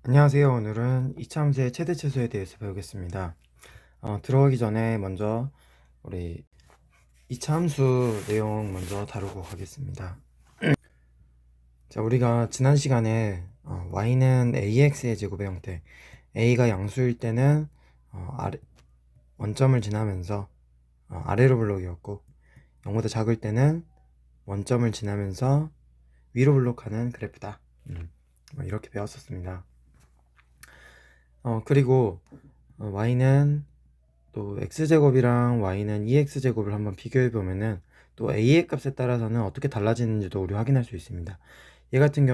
안녕하세요. 오늘은 이차함수의 최대치수에 대해서 배우겠습니다. 들어가기 전에 먼저 우리 이차함수 내용 먼저 다루고 가겠습니다. 자, 우리가 지난 시간에 y는 ax의 제곱의 형태, a가 양수일 때는 원점을 지나면서 아래로 블록이었고 0보다 작을 때는 원점을 지나면서 위로 블록하는 그래프다. 이렇게 배웠었습니다. 그리고 y는 또 x제곱이랑 y는 2x제곱을 한번 비교해 보면은 또 a의 값에 따라서는 어떻게 달라지는지도 우리 확인할 수 있습니다. 얘 같은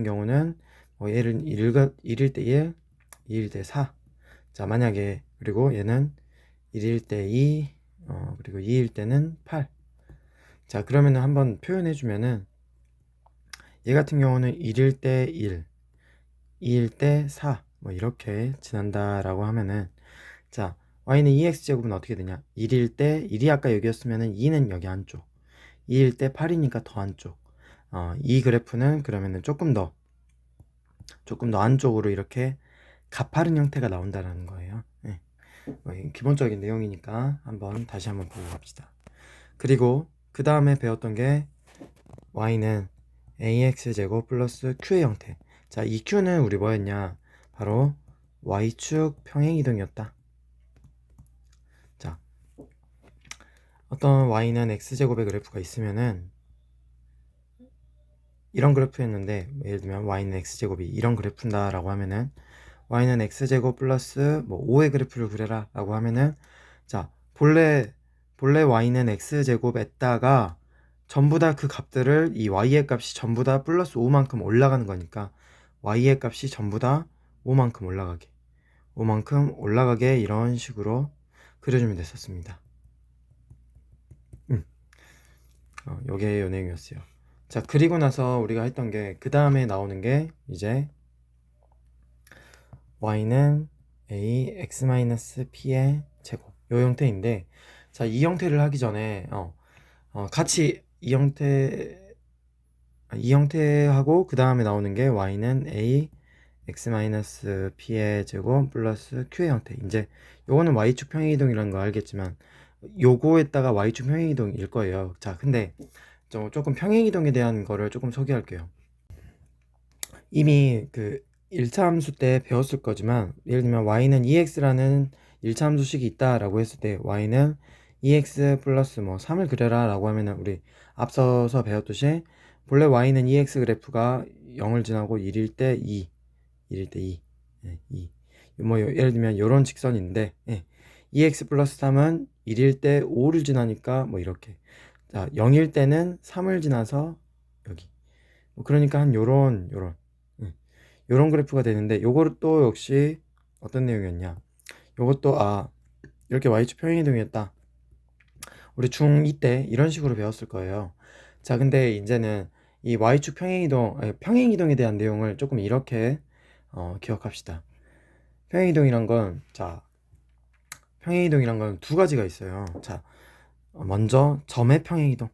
경우는 얘를 1일 때 1, 2일 때 4. 자, 만약에 그리고 얘는 1일 때 2, 그리고 2일 때는 8. 자, 그러면은 한번 표현해 주면은 얘 같은 경우는 1일 때 1, 2일 때 4, 이렇게 지난다라고 하면은, 자, y는 2x제곱은 어떻게 되냐? 1일 때 1이 아까 여기였으면은 2는 여기 안쪽, 2일 때 8이니까 더 안쪽. 이 그래프는 그러면은 조금 더 안쪽으로 이렇게 가파른 형태가 나온다라는 거예요. 네. 기본적인 내용이니까 다시 한번 보고 갑시다. 그리고 그 다음에 배웠던 게 y는 ax제곱 플러스 q의 형태. 자, 이 q는 우리 뭐였냐? 바로 y축 평행이동이었다. 자, 어떤 y는 x제곱의 그래프가 있으면은 이런 그래프였는데, 예를 들면 y는 x제곱이 이런 그래프다 라고 하면은 y는 x제곱 플러스 5의 그래프를 그려라 라고 하면은, 자, 본래 y는 x제곱에다가 전부 다 그 값들을, 이 y의 값이 전부 다 플러스 5만큼 올라가는 거니까 y의 값이 전부 다 5만큼 올라가게 이런 식으로 그려주면 됐었습니다. 요게 요 내용이었어요. 자, 그리고 나서 우리가 했던 게, 그 다음에 나오는 게 이제 y는 a x-p의 제곱, 요 형태인데, 자, 이 형태를 하기 전에 같이 이 형태하고 그 다음에 나오는 게 y는 a x-p의 제곱 플러스 q의 형태. 이제 요거는 y축 평행이동이라는 거 알겠지만 요거에다가 y축 평행이동일 거예요. 자, 근데 조금 평행이동에 대한 거를 조금 소개할게요. 이미 그 1차 함수 때 배웠을 거지만, 예를 들면 y는 2x라는 1차 함수식이 있다라고 했을 때 y는 2x 플러스 3을 그려라 라고 하면은, 우리 앞서서 배웠듯이 본래 y는 2x 그래프가 0을 지나고 1일 때 2, 1일 때 2, 2. 예를 들면 이런 직선인데, 2x 플러스 3은 1일 때 5를 지나니까 이렇게, 자, 0일 때는 3을 지나서 여기, 그러니까 한 예, 요런 그래프가 되는데, 요거를 또 역시 어떤 내용이었냐, 요것도 이렇게 y축 평행이동이었다, 우리 중2 때 이런 식으로 배웠을 거예요. 자, 근데 이제는 이 y축 평행이동에 대한 내용을 조금 이렇게 기억합시다. 평행이동이란 건 두 가지가 있어요. 자, 먼저 점의 평행이동.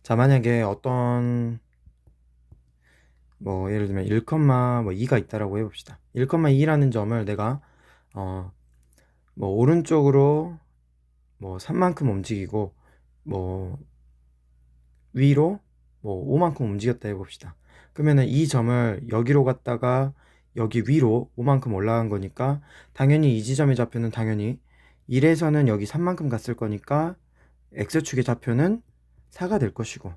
자, 만약에 어떤 예를 들면 1,2가 있다라고 해봅시다. 1,2라는 점을 내가 오른쪽으로 3만큼 움직이고, 위로 5만큼 움직였다 해봅시다. 그러면은 이 점을 여기로 갔다가 여기 위로 5만큼 올라간 거니까, 당연히 이 지점의 좌표는 당연히 1에서는 여기 3만큼 갔을 거니까 x축의 좌표는 4가 될 것이고,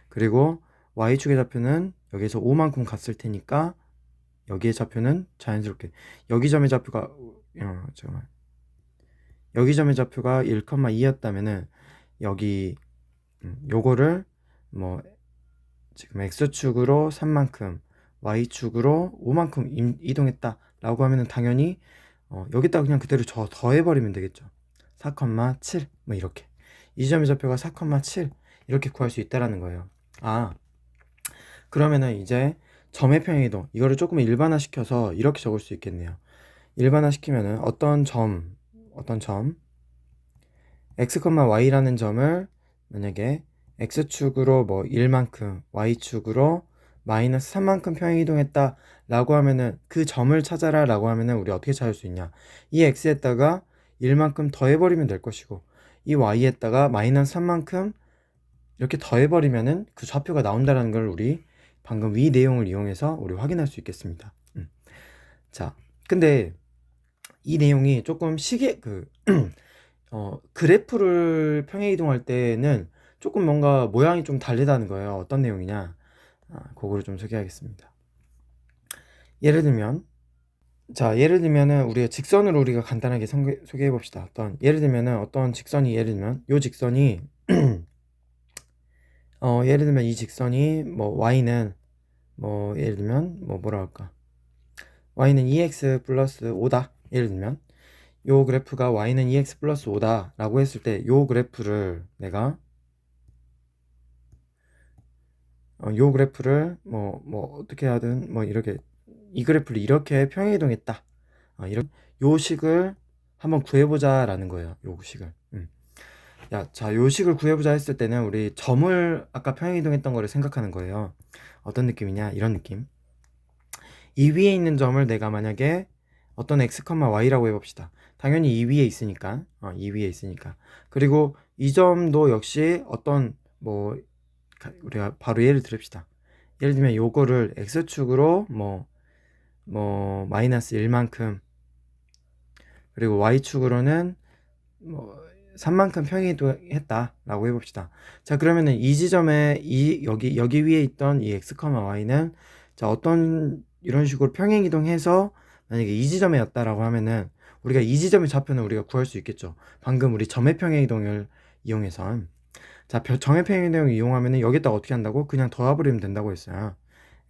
그리고 y축의 좌표는 여기서 5만큼 갔을 테니까 여기의 좌표는 자연스럽게, 여기 점의 좌표가 잠깐만, 여기 점의 좌표가 1,2였다면은 여기 요거를 지금 x축으로 3만큼, y축으로 5만큼 이동했다 라고 하면은 당연히 여기다 그냥 그대로 더해버리면 되겠죠. 4,7 이렇게, 이 점의 좌표가 4,7 이렇게 구할 수 있다라는 거예요. 그러면은 이제 점의 평행이동, 이거를 조금 일반화시켜서 이렇게 적을 수 있겠네요. 일반화시키면은 어떤 점 x, y라는 점을 만약에 x축으로 뭐 1만큼, y축으로 마이너스 3만큼 평행이동했다 라고 하면은 그 점을 찾아라 라고 하면은 우리 어떻게 찾을 수 있냐, 이 x에다가 1만큼 더해버리면 될 것이고, 이 y에다가 마이너스 3만큼 이렇게 더해버리면은 그 좌표가 나온다라는 걸 우리 방금 위 내용을 이용해서 우리 확인할 수 있겠습니다. 자, 근데 이 내용이 조금 그래프를 평행이동할 때는 조금 뭔가 모양이 좀 다르다는 거예요. 어떤 내용이냐, 그거를 좀 소개하겠습니다. 예를 들면은 우리가 직선으로 우리가 간단하게 소개해 봅시다. 예를 들면은 어떤 직선이, 예를 들면 요 직선이 예를 들면 이 직선이 뭐 y는 뭐 예를 들면 뭐라 할까, y는 2x 플러스 5다. 예를 들면 요 그래프가 y는 2x 플러스 5다 라고 했을 때 요 그래프를 내가 요 그래프를 뭐 어떻게 하든 뭐 이렇게 이 그래프를 이렇게 평행이동했다, 이런 요 식을 한번 구해보자 라는 거예요. 요 식을. 자, 요 식을 구해보자 했을 때는 우리 점을 아까 평행이동했던 거를 생각하는 거예요. 어떤 느낌이냐, 이런 느낌. 이 위에 있는 점을 내가 만약에 어떤 x, y라고 해봅시다. 당연히 이 위에 있으니까, 이 위에 있으니까. 그리고 이 점도 역시 어떤 우리가 바로 예를 들읍시다. 예를 들면 요거를 x축으로 마이너스 1만큼, 그리고 y축으로는 3만큼 평행이동했다 라고 해봅시다. 자, 그러면은 이 지점에 여기 위에 있던 이 x, y는 자, 어떤 이런 식으로 평행이동해서 만약에 이 지점이었다라고 하면은 우리가 이 지점의 좌표는 우리가 구할 수 있겠죠. 방금 우리 점의 평행이동을 이용해서. 자, 점의 평행이동을 이용하면은 여기다가 어떻게 한다고? 그냥 더해버리면 된다고 했어요.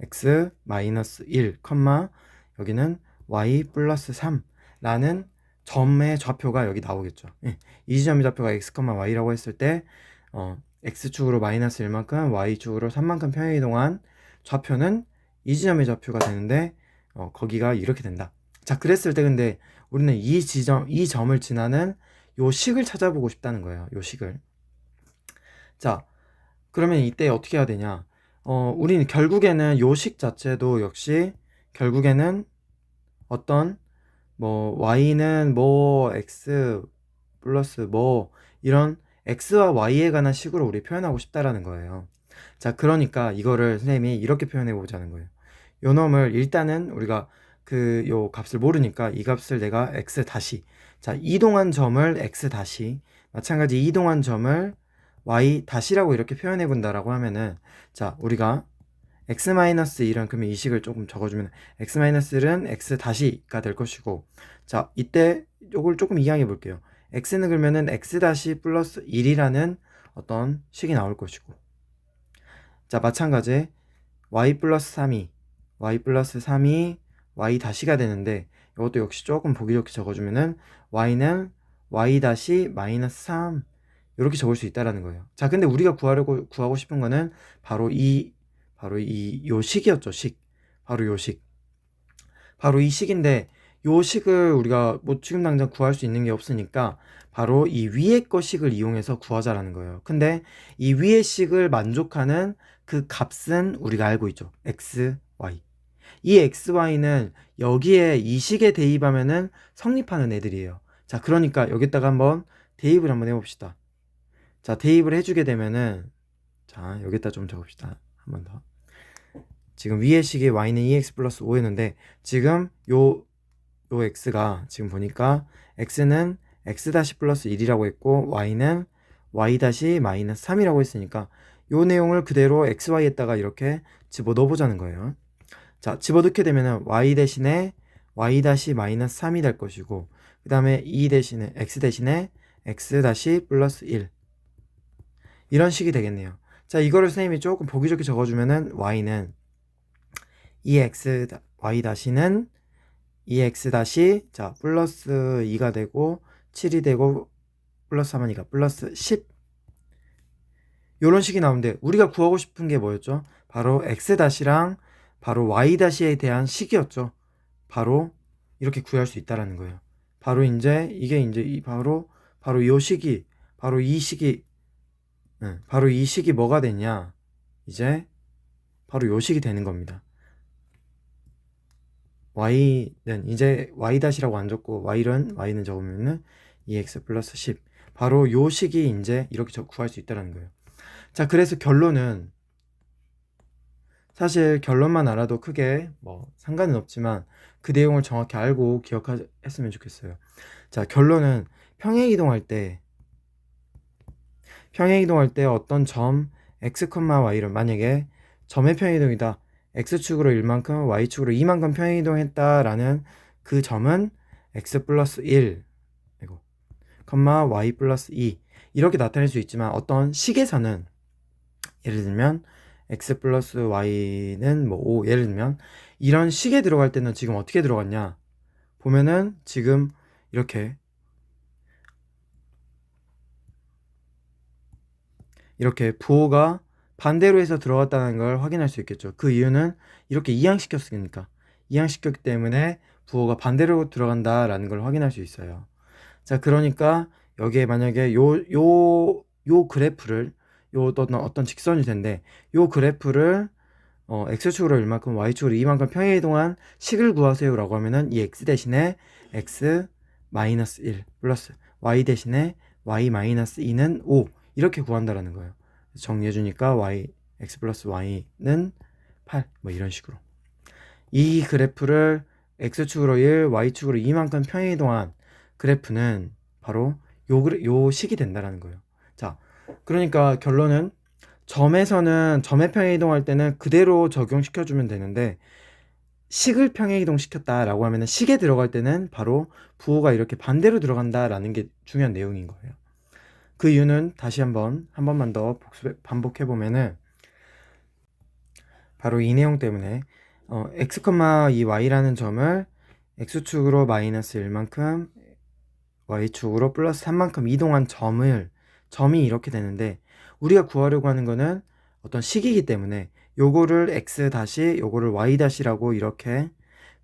x 마이너스 1, 여기는 y 플러스 3 라는 점의 좌표가 여기 나오겠죠. 이 지점의 좌표가 x, y라고 했을 때 x축으로 마이너스 1만큼, y축으로 3만큼 평행이동한 좌표는 이 지점의 좌표가 되는데 거기가 이렇게 된다. 자, 그랬을 때 근데 우리는 이 점을 지나는 요 식을 찾아보고 싶다는 거예요. 요 식을. 자, 그러면 이때 어떻게 해야 되냐? 우리는 결국에는 요 식 자체도 역시 결국에는 어떤 y는 x 플러스 이런 x와 y에 관한 식으로 우리 표현하고 싶다라는 거예요. 자, 그러니까 이거를 선생님이 이렇게 표현해 보자는 거예요. 요 놈을 일단은 우리가 요 값을 모르니까 이 값을 내가 x 다시, 자, 이동한 점을 x 다시, 마찬가지 이동한 점을 y 다시라고 이렇게 표현해 본다라고 하면은, 자, 우리가 x-1은 그러면 이 식을 조금 적어주면 x-1은 x 다시가 될 것이고, 자, 이때 요걸 조금 이해해 볼게요. x는 그러면은 x 다시 플러스 1이라는 어떤 식이 나올 것이고, 자, 마찬가지 y 플러스 3이 y 다시가 되는데, 이것도 역시 조금 보기 좋게 적어주면은 y는 y 다시 마이너스 3 이렇게 적을 수 있다라는 거예요. 자, 근데 우리가 구하고 싶은 거는 바로 요 식이었죠. 바로 요 식. 바로 이 식인데, 요 식을 우리가 지금 당장 구할 수 있는 게 없으니까 바로 이 위에 거 식을 이용해서 구하자라는 거예요. 근데 이 위에 식을 만족하는 그 값은 우리가 알고 있죠. x, y. 이 x, y는 여기에 이 식에 대입하면은 성립하는 애들이에요. 자, 그러니까 여기다가 한번 대입을 한번 해봅시다. 자, 대입을 해주게 되면은, 자, 여기다 좀 적읍시다. 한 번 더. 지금 위의 식이 y는 2x 플러스 5였는데, 지금 요 x가 지금 보니까 x는 x 다시 플러스 1이라고 했고, y는 y 다시 마이너스 3이라고 했으니까 요 내용을 그대로 xy에다가 이렇게 집어넣어 보자는 거예요. 자, 집어넣게 되면은 y 대신에 y 다시 마이너스 3이 될 것이고, 그 다음에 x 대신에 x 다시 플러스 1, 이런 식이 되겠네요. 자, 이거를 선생님이 조금 보기 좋게 적어주면은 y는 y 다시는 2x 다시, 자, 플러스 2가 되고 7이 되고 플러스 3하니까 플러스 10, 요런 식이 나오는데, 우리가 구하고 싶은 게 뭐였죠? 바로 x 다시랑 바로 y 다시에 대한 식이었죠. 바로 이렇게 구할 수 있다라는 거예요. 바로 이제 이게 이제 바로 요 식이, 바로 이 식이 바로 이 식이 뭐가 되냐, 이제 바로 요 식이 되는 겁니다. y는 이제 y-라고 안 적고 y는 적으면은 2x 플러스 10, 바로 요 식이 이제 이렇게 구할 수 있다는 거예요. 자, 그래서 결론은, 사실 결론만 알아도 크게 뭐 상관은 없지만 그 내용을 정확히 알고 기억했으면 좋겠어요. 자, 결론은 평행이동할 때 어떤 점 x, y를 만약에 점의 평행이동이다, x축으로 1만큼 y축으로 2만큼 평행이동했다라는 그 점은 x 플러스 1 이거 y 플러스 2 이렇게 나타낼 수 있지만, 어떤 식에서는 예를 들면 x 플러스 y는 뭐 5, 예를 들면 이런 식에 들어갈 때는 지금 어떻게 들어갔냐 보면은, 지금 이렇게 부호가 반대로 해서 들어갔다는 걸 확인할 수 있겠죠. 그 이유는 이렇게 이항시켰기 때문에 부호가 반대로 들어간다라는 걸 확인할 수 있어요. 자, 그러니까 여기에 만약에 요 그래프를, 어떤 직선이 된데, 요 그래프를 x축으로 1만큼 y축으로 2만큼 평행이동한 식을 구하세요 라고 하면은, 이 x 대신에 x 마이너스 1 플러스 y 대신에 y 마이너스 2는 5 이렇게 구한다라는 거예요. 정리해 주니까 x 플러스 y는 8, 뭐 이런 식으로 이 그래프를 x축으로 1, y축으로 2만큼 평행이동한 그래프는 바로 요 식이 된다라는 거예요. 자, 그러니까 결론은, 점의 평행이동할 때는 그대로 적용시켜주면 되는데, 식을 평행이동시켰다라고 하면 식에 들어갈 때는 바로 부호가 이렇게 반대로 들어간다라는 게 중요한 내용인 거예요. 그 이유는 다시 한 번만 더 반복해보면은, 바로 이 내용 때문에 x, 이 y라는 점을 x축으로 마이너스 1만큼 y축으로 플러스 3만큼 이동한 점이 이렇게 되는데, 우리가 구하려고 하는 거는 어떤 식이기 때문에 요거를 x 다시 요거를 y 다시라고 이렇게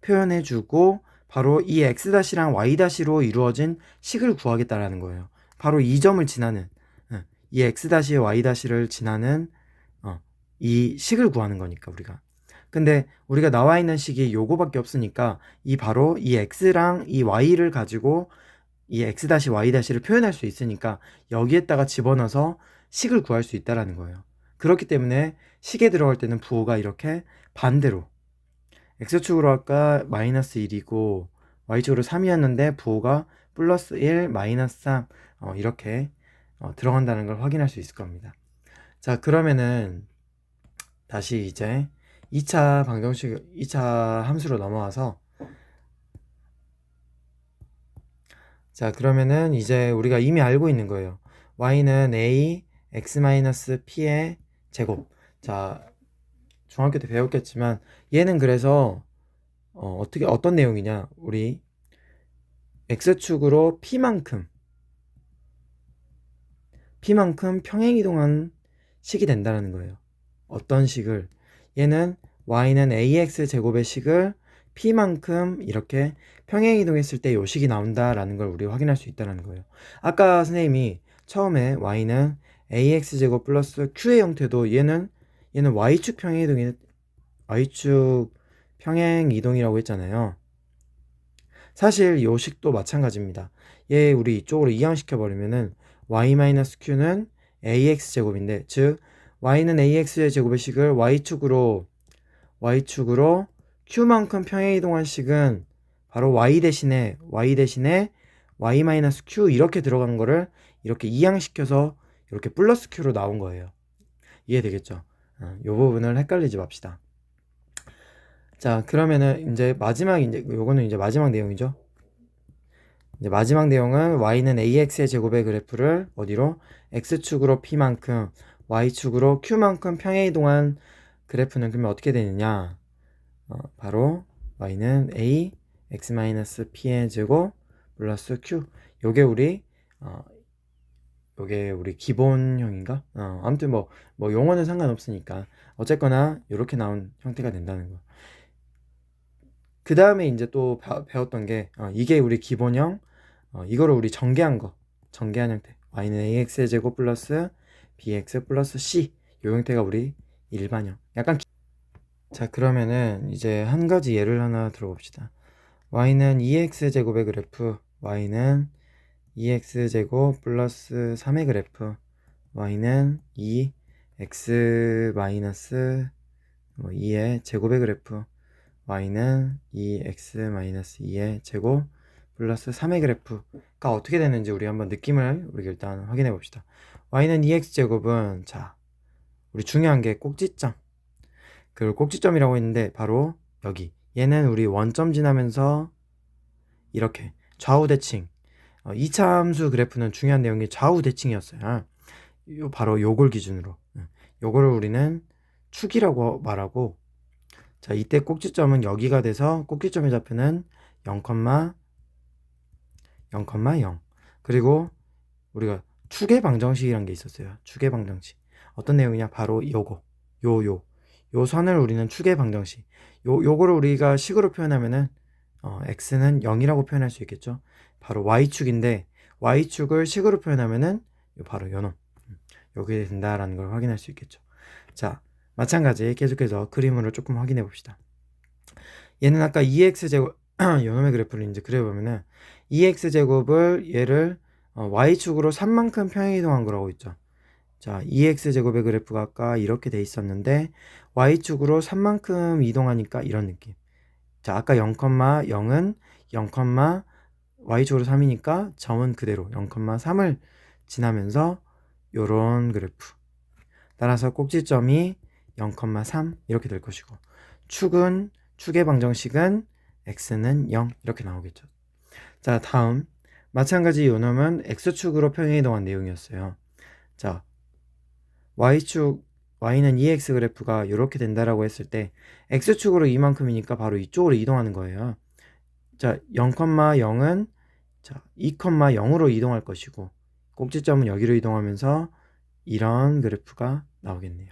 표현해 주고, 바로 이 x 다시랑 y 다시로 이루어진 식을 구하겠다라는 거예요. 바로 이 점을 지나는, 이 x 다시 y 다시를 지나는 이 식을 구하는 거니까 우리가. 근데 우리가 나와 있는 식이 요거밖에 없으니까, 바로 이 x랑 이 y를 가지고 이 x 다시 y 다시를 표현할 수 있으니까 여기에다가 집어넣어서 식을 구할 수 있다라는 거예요. 그렇기 때문에 식에 들어갈 때는 부호가 이렇게 반대로, x축으로 아까 마이너스 1이고 y축으로 3이었는데 부호가 플러스 1, 마이너스 3 이렇게 들어간다는 걸 확인할 수 있을 겁니다. 자, 그러면은 다시 이제 2차 함수로 넘어와서, 자, 그러면은 이제 우리가 이미 알고 있는 거예요. y는 a x-p의 제곱. 자, 중학교 때 배웠겠지만 얘는 그래서 어떤 내용이냐, 우리 x축으로 p만큼 평행이동한 식이 된다는 거예요. 어떤 식을, 얘는 y는 ax 제곱의 식을 p만큼 이렇게 평행이동했을 때 요 식이 나온다라는 걸 우리 확인할 수 있다는 거예요. 아까 선생님이 처음에 y는 ax 제곱 플러스 q의 형태도, 얘는 y축 평행이동이라고 했잖아요. 사실 요 식도 마찬가지입니다. 얘 우리 이쪽으로 이항시켜 버리면은 y-q는 ax 제곱인데, 즉 y는 ax의 제곱의 식을 y축으로 q만큼 평행이동한 식은 바로 y 대신에 y-q 이렇게 들어간 거를 이렇게 이항시켜서 이렇게 플러스 q로 나온 거예요. 이해되겠죠? 이 부분을 헷갈리지 맙시다. 자, 그러면은 이제 요거는 이제 마지막 내용이죠. 이제 마지막 내용은 y는 ax의 제곱의 그래프를 어디로, x축으로 p만큼 y축으로 q만큼 평행이동한 그래프는 그러면 어떻게 되느냐, 바로 y는 a x-p의 제곱 플러스 q. 요게 우리 기본형인가? 아무튼 뭐 용어는 상관없으니까 어쨌거나 이렇게 나온 형태가 된다는 거. 그 다음에 이제 또 배웠던 게 이게 우리 기본형, 이거를 우리 전개한 형태, y는 ax의 제곱 플러스 bx 플러스 c 요 형태가 우리 일반형. 약간 자, 그러면은 이제 한 가지 예를 하나 들어봅시다. y는 2x제곱의 그래프, y는 2x제곱 플러스 3의 그래프, y는 2x 마이너스 2의 제곱의 그래프, y는 2x 마이너스 2의 제곱 플러스 3의 그래프가 어떻게 되는지 우리 한번 느낌을 우리 일단 확인해 봅시다. y는 2x제곱은 자, 우리 중요한 게 꼭지점, 그 꼭지점이라고 했는데 바로 여기, 얘는 우리 원점 지나면서 이렇게 좌우 대칭, 이차함수 그래프는 중요한 내용이 좌우 대칭이었어요. 요 바로 요걸 기준으로 요거를 우리는 축이라고 말하고, 자, 이때 꼭지점은 여기가 돼서 꼭지점의 좌표는 0,0,0. 그리고 우리가 축의 방정식이란 게 있었어요. 축의 방정식 어떤 내용이냐, 바로 요거 요 선을 우리는 축의 방정식, 요거를 우리가 식으로 표현하면은 x는 0이라고 표현할 수 있겠죠. 바로 y축인데 y축을 식으로 표현하면은 바로 요놈, 요게 된다라는 걸 확인할 수 있겠죠. 자, 마찬가지 계속해서 그림으로 조금 확인해 봅시다. 얘는 아까 2x제곱 요놈의 그래프를 이제 그려보면은 2x제곱을 얘를 y축으로 3만큼 평행이동한 거라고 있죠. 자, 2x제곱의 그래프가 아까 이렇게 돼 있었는데 y축으로 3만큼 이동하니까 이런 느낌. 자, 아까 0,0은 0, y축으로 3이니까 점은 그대로 0,3을 지나면서 요런 그래프. 따라서 꼭지점이 0,3 이렇게 될 것이고, 축의 방정식은 x는 0 이렇게 나오겠죠. 자, 다음 마찬가지 요놈은 x축으로 평행이동한 내용이었어요. 자, y는 2x 그래프가 이렇게 된다라고 했을 때 x축으로 이만큼이니까 바로 이쪽으로 이동하는 거예요. 자, 0,0은 자 2,0으로 이동할 것이고, 꼭지점은 여기로 이동하면서 이런 그래프가 나오겠네요.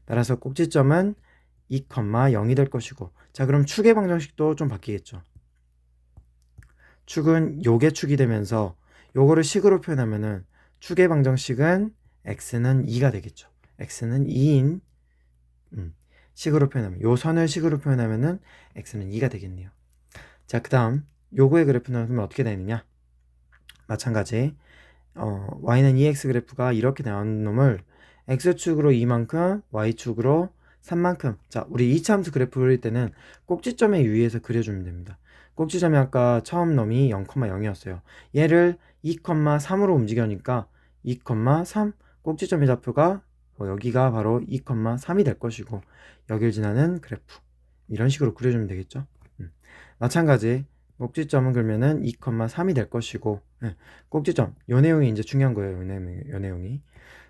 따라서 꼭지점은 2,0이 될 것이고, 자, 그럼 축의 방정식도 좀 바뀌겠죠. 축은 요게 축이 되면서 요거를 식으로 표현하면은 축의 방정식은 x는 2가 되겠죠. x는 2인 식으로 표현하면, 요 선을 식으로 표현하면은 x는 2가 되겠네요. 자, 그 다음 요거의 그래프는 그러면 어떻게 되느냐, 마찬가지 y는 2x 그래프가 이렇게 나온 놈을 x축으로 2만큼 y축으로 3만큼, 자, 우리 이차함수 그래프 그릴 때는 꼭지점에 유의해서 그려주면 됩니다. 꼭지점이 아까 처음 놈이 0,0이었어요 얘를 2,3으로 움직여니까 2,3, 꼭지점의 좌표가 여기가 바로 2,3이 될 것이고, 여길 지나는 그래프 이런 식으로 그려주면 되겠죠. 마찬가지 꼭지점은 그러면은 2,3이 될 것이고, 꼭지점 요 내용이 이제 중요한 거예요. 요 내용이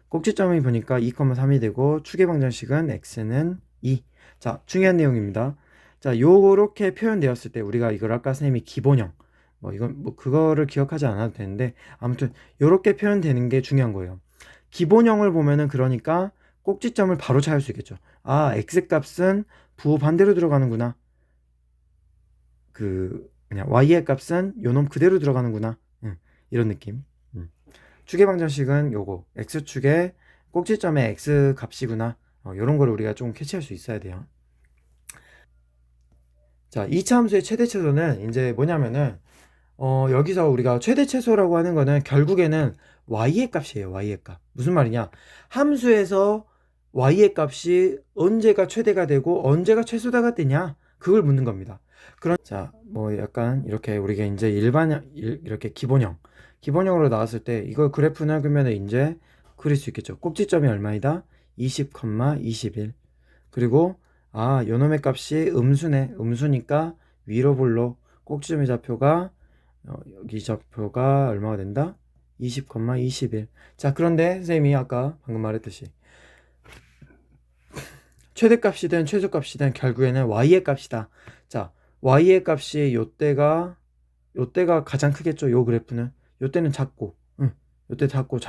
꼭지점이 보니까 2,3이 되고, 축의 방정식은 x는 2. 자, 중요한 내용입니다. 자, 요렇게 표현되었을 때 우리가 이걸 아까 선생님이 기본형, 이건 그거를 기억하지 않아도 되는데, 아무튼 요렇게 표현되는 게 중요한 거예요. 기본형을 보면은 그러니까 꼭지점을 바로 찾을 수 있겠죠. 아, x값은 부호 반대로 들어가는구나, 그냥 y의 값은 요놈 그대로 들어가는구나, 이런 느낌. 축의 방정식은 요거 x축의 꼭지점의 x 값이구나, 요런 거를 우리가 좀 캐치할 수 있어야 돼요. 자, 2차 함수의 최대 최소는 이제 뭐냐면은 여기서 우리가 최대 최소라고 하는 거는 결국에는 y의 값이에요. y의 값. 무슨 말이냐, 함수에서 y의 값이 언제가 최대가 되고 언제가 최소가 되냐, 그걸 묻는 겁니다. 자, 약간 이렇게 우리가 이제 이렇게 기본형으로 나왔을 때 이걸 그래프는 그러면 이제 그릴 수 있겠죠. 꼭지점이 얼마이다? 20, 21. 그리고 요놈의 값이 음수니까 위로 볼록 꼭지점의 좌표가 여기 좌표가 얼마가 된다? 20, 21. 자, 그런데 선생님이 아까 방금 말했듯이 최대값이든 최소값이든 결국에는 y의 값이다. 자, y의 값이 요때가 가장 크겠죠. 요 그래프는 요때는 작고, 요때 작고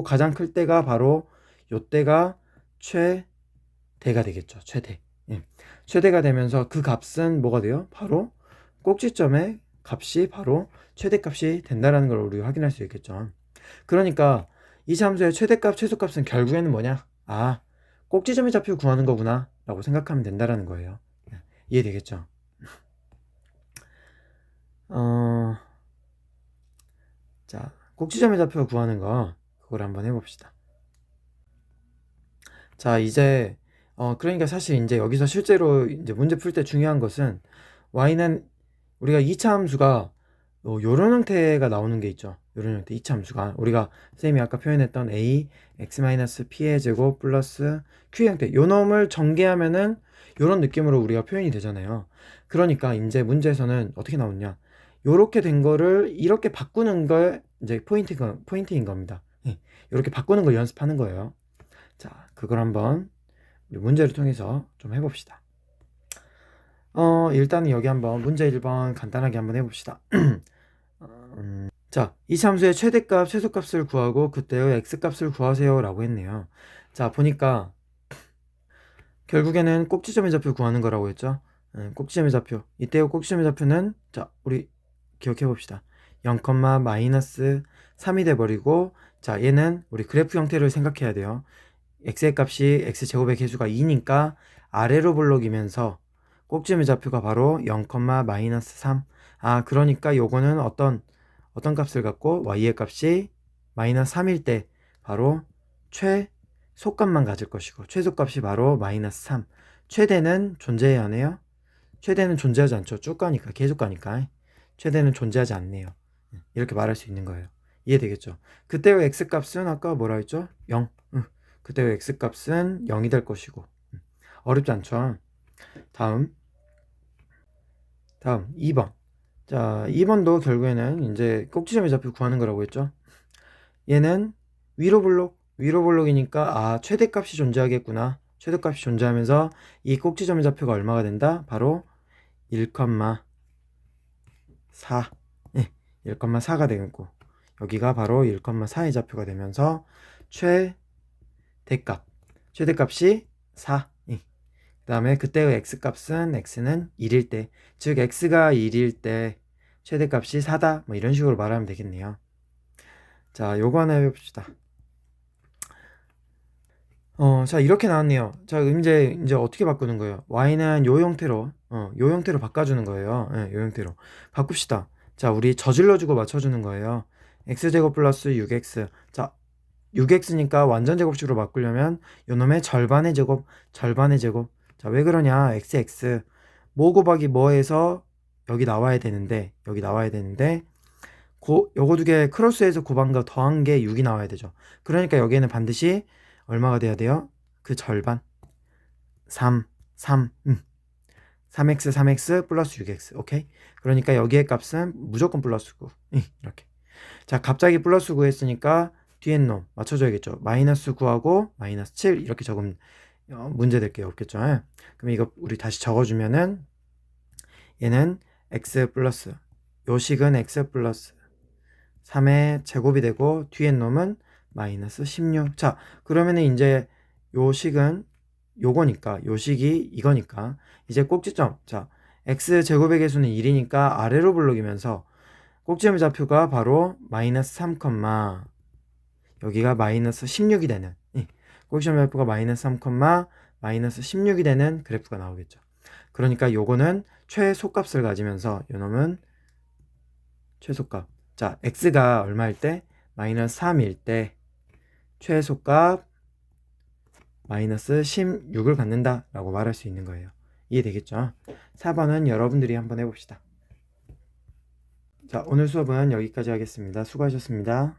가장 클 때가 바로 요때가 최대가 되겠죠. 최대가 되면서 그 값은 뭐가 돼요? 바로 꼭지점의 값이 바로 최대값이 된다라는 걸 우리가 확인할 수 있겠죠. 그러니까 이차함수의 최대값, 최소값은 결국에는 뭐냐? 아, 꼭지점의 좌표 구하는 거구나 라고 생각하면 된다라는 거예요. 이해되겠죠? 자, 꼭지점의 좌표 구하는 거 그걸 한번 해봅시다. 자, 이제 그러니까 사실 이제 여기서 실제로 이제 문제 풀 때 중요한 것은 y는 우리가 2차 함수가 요런 형태가 나오는 게 있죠. 요런 형태 2차 함수가 우리가 쌤이 아까 표현했던 a x-p의 제곱 플러스 q 형태 요 놈을 전개하면은 요런 느낌으로 우리가 표현이 되잖아요. 그러니까 이제 문제에서는 어떻게 나오냐, 요렇게 된 거를 이렇게 바꾸는 걸 이제 포인트인 겁니다. 이렇게 바꾸는 걸 연습하는 거예요. 자, 그걸 한번 우리 문제를 통해서 좀 해봅시다. 일단은 여기 한번 문제 1번 간단하게 한번 해봅시다. 자, 이 함수의 최대값, 최소값을 구하고 그때의 x값을 구하세요 라고 했네요. 자, 보니까 결국에는 꼭지점의 좌표 구하는 거라고 했죠. 꼭지점의 좌표, 이때의 꼭지점의 좌표는 자, 우리 기억해 봅시다. 0, 마이너스 3이 돼버리고, 자, 얘는 우리 그래프 형태를 생각해야 돼요. x의 값이 x제곱의 개수가 2니까 아래로 블록이면서 꼭지점의 좌표가 바로 0, 마이너스 3. 아, 그러니까 요거는 어떤 값을 갖고 y의 값이 마이너스 3일 때 바로 최소값만 가질 것이고, 최소값이 바로 마이너스 3. 최대는 존재해야 하네요. 최대는 존재하지 않죠. 쭉 가니까, 계속 가니까. 최대는 존재하지 않네요. 이렇게 말할 수 있는 거예요. 이해되겠죠? 그때의 x값은 아까 뭐라 했죠? 0. 그때의 x값은 0이 될 것이고. 어렵지 않죠? 다음 2번. 자, 2번도 결국에는 이제 꼭지점의 좌표 구하는 거라고 했죠. 얘는 위로 블록이니까 아, 최대값이 존재하겠구나. 최대값이 존재하면서 이 꼭지점의 좌표가 얼마가 된다? 바로 1,4. 1,4가 되겠고, 여기가 바로 1,4의 좌표가 되면서 최대값이 4. 그 다음에 그때의 x값은 x는 1일 때, 즉 x가 1일 때 최대값이 4다, 뭐 이런 식으로 말하면 되겠네요. 자, 요거 하나 해봅시다. 자, 이렇게 나왔네요. 자, 이제 어떻게 바꾸는 거예요? y는 요 형태로 바꿔주는 거예요. 요 형태로 바꿉시다. 자, 우리 저질러주고 맞춰주는 거예요. x제곱 플러스 6x. 자, 6x니까 완전 제곱식으로 바꾸려면 요놈의 절반의 제곱. 자, 왜 그러냐? x 뭐 곱하기 뭐해서 여기 나와야 되는데 요거 두 개 크로스해서 곱한 거 더한 게 6이 나와야 되죠. 그러니까 여기에는 반드시 얼마가 돼야 돼요? 그 절반. 3x 플러스 6x. 오케이? 그러니까 여기의 값은 무조건 플러스 9. 이렇게. 자, 갑자기 플러스 9 했으니까 뒤에 놈 맞춰줘야겠죠. 마이너스 9하고 마이너스 7 이렇게 적으면 문제 될 게 없겠죠. 그럼 이거 우리 다시 적어주면은 얘는 x 플러스, 요식은 x 플러스 3의 제곱이 되고 뒤에 놈은 마이너스 16. 자, 그러면은 이제 요식은 요거니까, 요식이 이거니까 이제 꼭지점. 자, x 제곱의 개수는 1이니까 아래로 블록이면서 꼭지점의 좌표가 바로 마이너스 3, 여기가 마이너스 16이 되는, 꼭지점의 좌표가 마이너스 3, 마이너스 16이 되는 그래프가 나오겠죠. 그러니까 요거는 최소값을 가지면서 요놈은 최소값. 자, x가 얼마일 때? 마이너스 3일 때 최소값 마이너스 16을 갖는다 라고 말할 수 있는 거예요. 이해되겠죠? 4번은 여러분들이 한번 해봅시다. 자, 오늘 수업은 여기까지 하겠습니다. 수고하셨습니다.